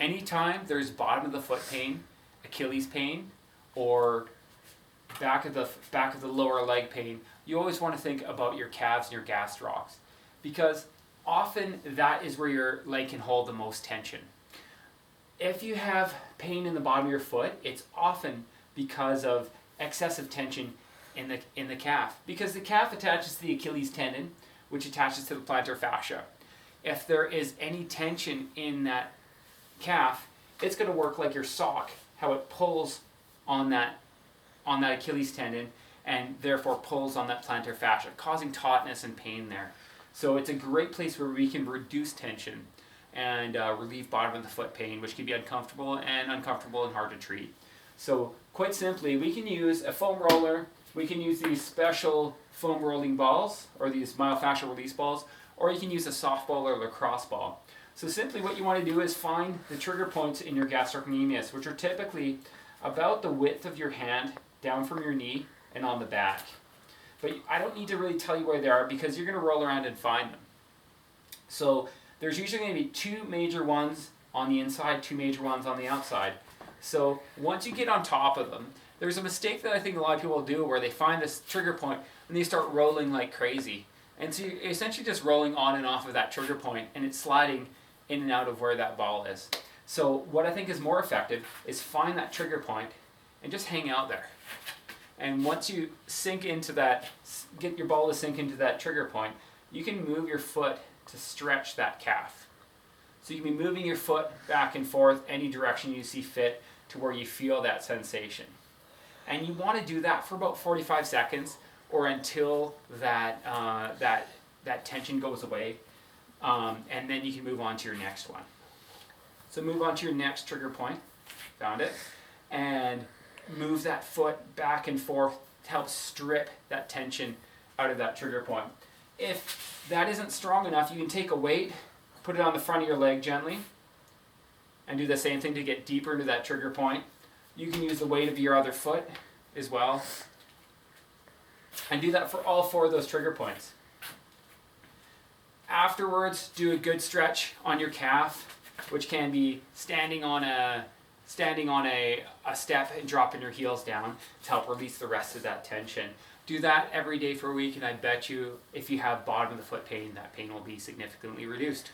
anytime there's bottom of the foot pain, Achilles pain, or back of the lower leg pain, you always want to think about your calves and your gastrocs, because often that is where your leg can hold the most tension. If you have pain in the bottom of your foot, it's often because of excessive tension in the calf, because the calf attaches to the Achilles tendon, which attaches to the plantar fascia. If there is any tension in that calf, it's going to work like your sock, how it pulls on that Achilles tendon and therefore pulls on that plantar fascia, causing tautness and pain there. So it's a great place where we can reduce tension and relieve bottom of the foot pain, which can be uncomfortable and hard to treat. So quite simply, we can use a foam roller, we can use these special foam rolling balls or these myofascial release balls, or you can use a softball or lacrosse ball. So simply what you want to do is find the trigger points in your gastrocnemius, which are typically about the width of your hand down from your knee and on the back. But I don't need to really tell you where they are because you're going to roll around and find them. So there's usually going to be two major ones on the inside, two major ones on the outside. So once you get on top of them, there's a mistake that I think a lot of people do where they find this trigger point and they start rolling like crazy. And so you're essentially just rolling on and off of that trigger point and it's sliding in and out of where that ball is. So what I think is more effective is find that trigger point and just hang out there. And once you sink into that, get your ball to sink into that trigger point, you can move your foot to stretch that calf. So you can be moving your foot back and forth any direction you see fit to where you feel that sensation. And you want to do that for about 45 seconds or until that tension goes away. And then you can move on to your next one. So move on to your next trigger point. Found it. And move that foot back and forth to help strip that tension out of that trigger point. If that isn't strong enough, you can take a weight, put it on the front of your leg gently, and do the same thing to get deeper into that trigger point. You can use the weight of your other foot as well. And do that for all four of those trigger points. Afterwards, do a good stretch on your calf, which can be standing on a step and dropping your heels down to help release the rest of that tension. Do that every day for a week, and I bet you if you have bottom of the foot pain, that pain will be significantly reduced.